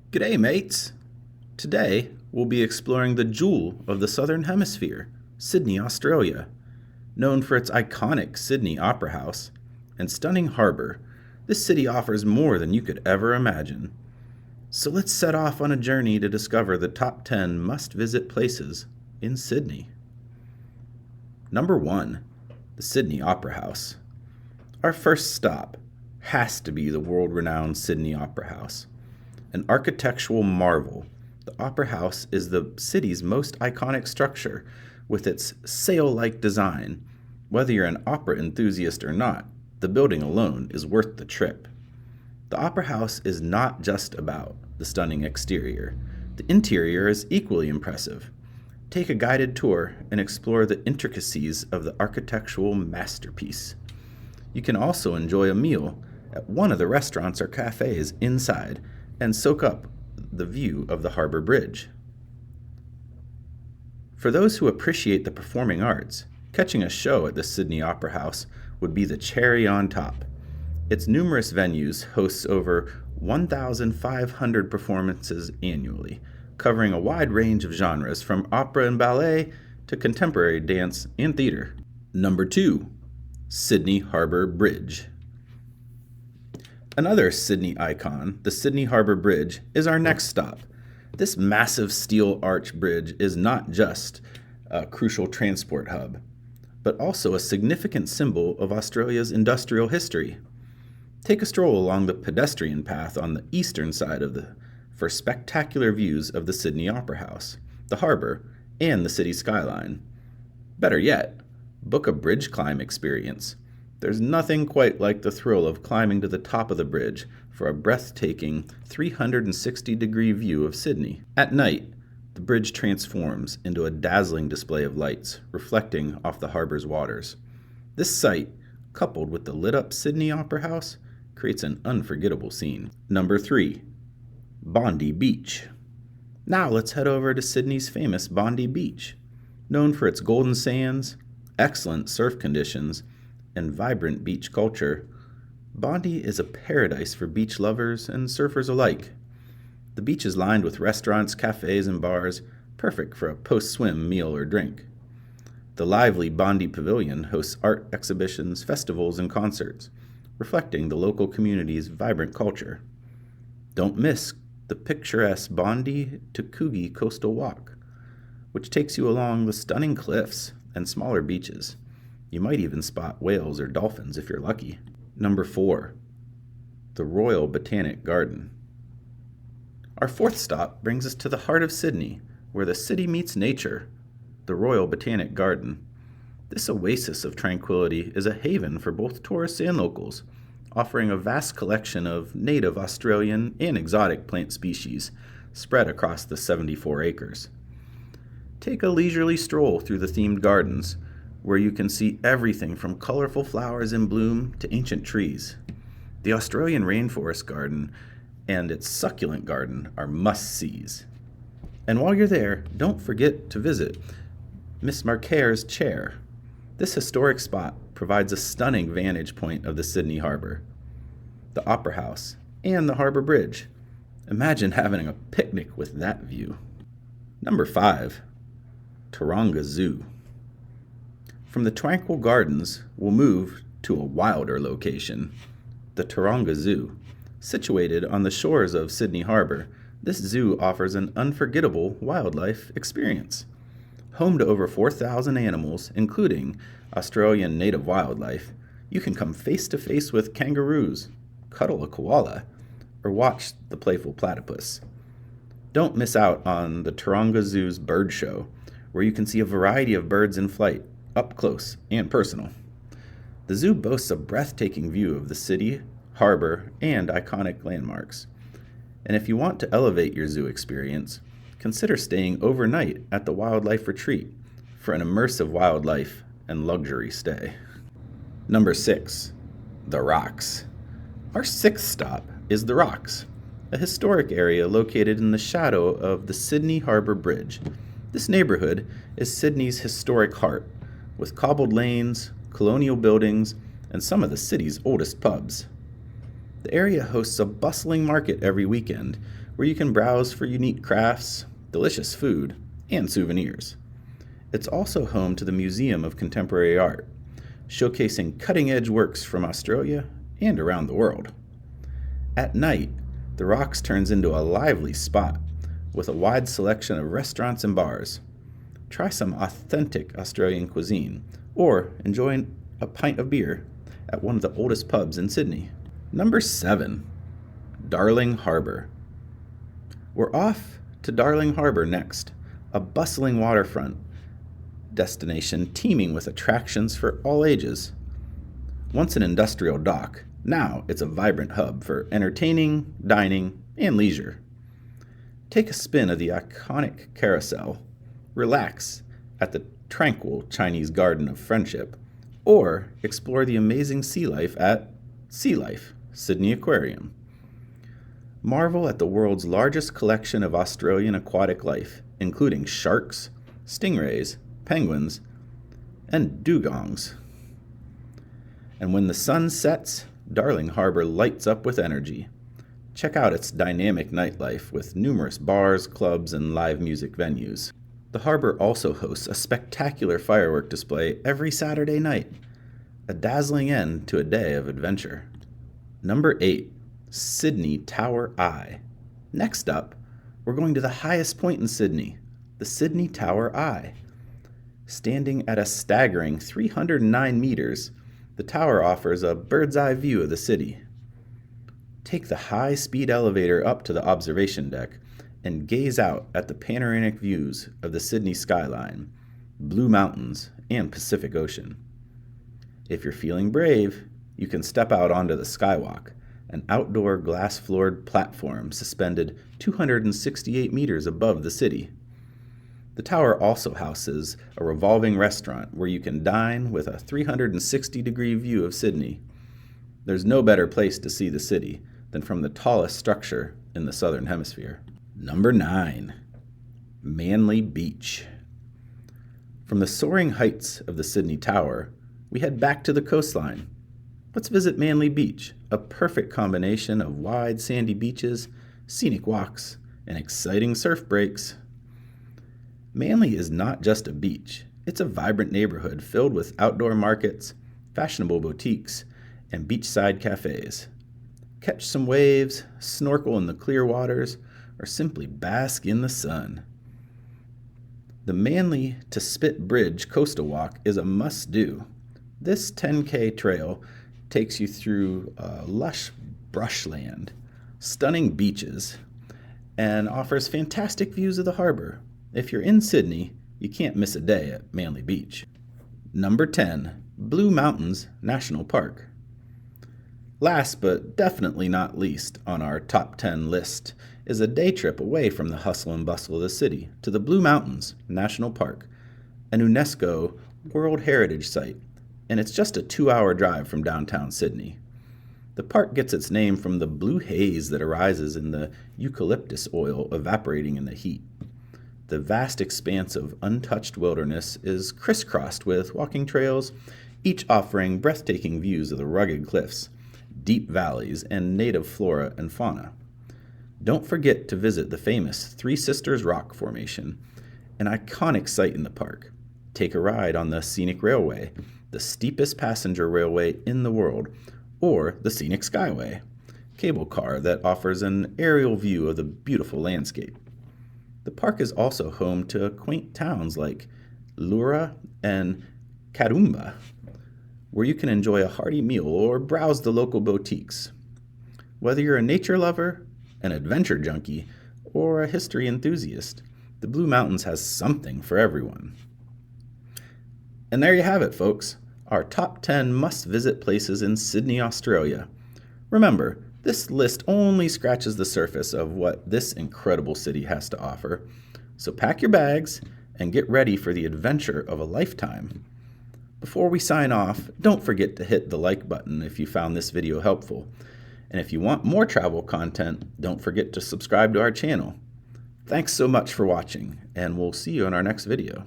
G'day, mates! Today, we'll be exploring the jewel of the Southern Hemisphere, Sydney, Australia. Known for its iconic Sydney Opera House and stunning harbour, this city offers more than you could ever imagine. So let's set off on a journey to discover the top 10 must-visit places in Sydney. Number 1. The Sydney Opera House. Our first stop has to be the world-renowned Sydney Opera House. An architectural marvel, the Opera House is the city's most iconic structure with its sail-like design. Whether you're an opera enthusiast or not, the building alone is worth the trip. The Opera House is not just about the stunning exterior. The interior is equally impressive. Take a guided tour and explore the intricacies of the architectural masterpiece. You can also enjoy a meal at one of the restaurants or cafes inside and soak up the view of the Harbour Bridge. For those who appreciate the performing arts, catching a show at the Sydney Opera House would be the cherry on top. Its numerous venues hosts over 1,500 performances annually, covering a wide range of genres from opera and ballet to contemporary dance and theater. Number 2. Sydney Harbour Bridge. Another Sydney icon, the Sydney Harbour Bridge, is our next stop. This massive steel arch bridge is not just a crucial transport hub, but also a significant symbol of Australia's industrial history. Take a stroll along the pedestrian path on the eastern side for spectacular views of the Sydney Opera House, the harbour, and the city skyline. Better yet, book a bridge climb experience. There's nothing quite like the thrill of climbing to the top of the bridge for a breathtaking 360-degree view of Sydney. At night, the bridge transforms into a dazzling display of lights reflecting off the harbour's waters. This sight, coupled with the lit-up Sydney Opera House, creates an unforgettable scene. Number 3. Bondi Beach. Now let's head over to Sydney's famous Bondi Beach. Known for its golden sands, excellent surf conditions, and vibrant beach culture, Bondi is a paradise for beach lovers and surfers alike. The beach is lined with restaurants, cafes, and bars, perfect for a post-swim meal or drink. The lively Bondi Pavilion hosts art exhibitions, festivals, and concerts, reflecting the local community's vibrant culture. Don't miss the picturesque Bondi to Coogee Coastal Walk, which takes you along the stunning cliffs and smaller beaches. You might even spot whales or dolphins if you're lucky. Number 4. The Royal Botanic Garden. Our fourth stop brings us to the heart of Sydney, where the city meets nature, the Royal Botanic Garden. This oasis of tranquility is a haven for both tourists and locals, offering a vast collection of native Australian and exotic plant species spread across the 74 acres. Take a leisurely stroll through the themed gardens, where you can see everything from colorful flowers in bloom to ancient trees. The Australian Rainforest Garden and its succulent garden are must-sees. And while you're there, don't forget to visit Miss Marcare's Chair. This historic spot provides a stunning vantage point of the Sydney Harbour, the Opera House, and the Harbour Bridge. Imagine having a picnic with that view. Number 5. Taronga Zoo. From the tranquil gardens, we'll move to a wilder location, the Taronga Zoo. Situated on the shores of Sydney Harbour, this zoo offers an unforgettable wildlife experience. Home to over 4,000 animals, including Australian native wildlife, you can come face to face with kangaroos, cuddle a koala, or watch the playful platypus. Don't miss out on the Taronga Zoo's bird show, where you can see a variety of birds in flight, up close and personal. The zoo boasts a breathtaking view of the city, harbor, and iconic landmarks. And if you want to elevate your zoo experience, consider staying overnight at the Wildlife Retreat for an immersive wildlife and luxury stay. Number 6. The Rocks. Our sixth stop is The Rocks, a historic area located in the shadow of the Sydney Harbour Bridge. This neighborhood is Sydney's historic heart, with cobbled lanes, colonial buildings, and some of the city's oldest pubs. The area hosts a bustling market every weekend where you can browse for unique crafts, delicious food, and souvenirs. It's also home to the Museum of Contemporary Art, showcasing cutting-edge works from Australia and around the world. At night, the Rocks turns into a lively spot with a wide selection of restaurants and bars. Try some authentic Australian cuisine or enjoy a pint of beer at one of the oldest pubs in Sydney. Number 7, Darling Harbour. We're off to Darling Harbour next, a bustling waterfront destination teeming with attractions for all ages. Once an industrial dock, now it's a vibrant hub for entertaining, dining, and leisure. Take a spin of the iconic carousel, relax at the tranquil Chinese Garden of Friendship, or explore the amazing sea life at Sea Life, Sydney Aquarium. Marvel at the world's largest collection of Australian aquatic life, including sharks, stingrays, penguins, and dugongs. And when the sun sets, Darling Harbour lights up with energy. Check out its dynamic nightlife with numerous bars, clubs, and live music venues. The harbour also hosts a spectacular firework display every Saturday night, a dazzling end to a day of adventure. Number 8, Sydney Tower Eye. Next up, we're going to the highest point in Sydney, the Sydney Tower Eye. Standing at a staggering 309 meters, the tower offers a bird's-eye view of the city. Take the high-speed elevator up to the observation deck and gaze out at the panoramic views of the Sydney skyline, Blue Mountains, and Pacific Ocean. If you're feeling brave, you can step out onto the Skywalk, an outdoor glass-floored platform suspended 268 meters above the city. The tower also houses a revolving restaurant where you can dine with a 360-degree view of Sydney. There's no better place to see the city than from the tallest structure in the Southern Hemisphere. Number 9, Manly Beach. From the soaring heights of the Sydney Tower, we head back to the coastline. Let's visit Manly Beach, a perfect combination of wide sandy beaches, scenic walks, and exciting surf breaks. Manly is not just a beach. It's a vibrant neighborhood filled with outdoor markets, fashionable boutiques, and beachside cafes. Catch some waves, snorkel in the clear waters, or simply bask in the sun. The Manly to Spit Bridge Coastal Walk is a must-do. This 10K trail takes you through lush brushland, stunning beaches, and offers fantastic views of the harbor. If you're in Sydney, you can't miss a day at Manly Beach. Number 10, Blue Mountains National Park. Last but definitely not least on our top 10 list is a day trip away from the hustle and bustle of the city to the Blue Mountains National Park, an UNESCO World Heritage Site, and it's just a 2-hour drive from downtown Sydney. The park gets its name from the blue haze that arises in the eucalyptus oil evaporating in the heat. The vast expanse of untouched wilderness is crisscrossed with walking trails, each offering breathtaking views of the rugged cliffs, deep valleys, and native flora and fauna. Don't forget to visit the famous Three Sisters Rock Formation, an iconic site in the park. Take a ride on the Scenic Railway, the steepest passenger railway in the world, or the Scenic Skyway, cable car that offers an aerial view of the beautiful landscape. The park is also home to quaint towns like Lura and Karumba, where you can enjoy a hearty meal or browse the local boutiques. Whether you're a nature lover, an adventure junkie, or a history enthusiast, the Blue Mountains has something for everyone. And there you have it, folks, our top 10 must-visit places in Sydney, Australia. Remember, this list only scratches the surface of what this incredible city has to offer, so pack your bags and get ready for the adventure of a lifetime. Before we sign off, don't forget to hit the like button if you found this video helpful. And if you want more travel content, don't forget to subscribe to our channel. Thanks so much for watching, and we'll see you in our next video.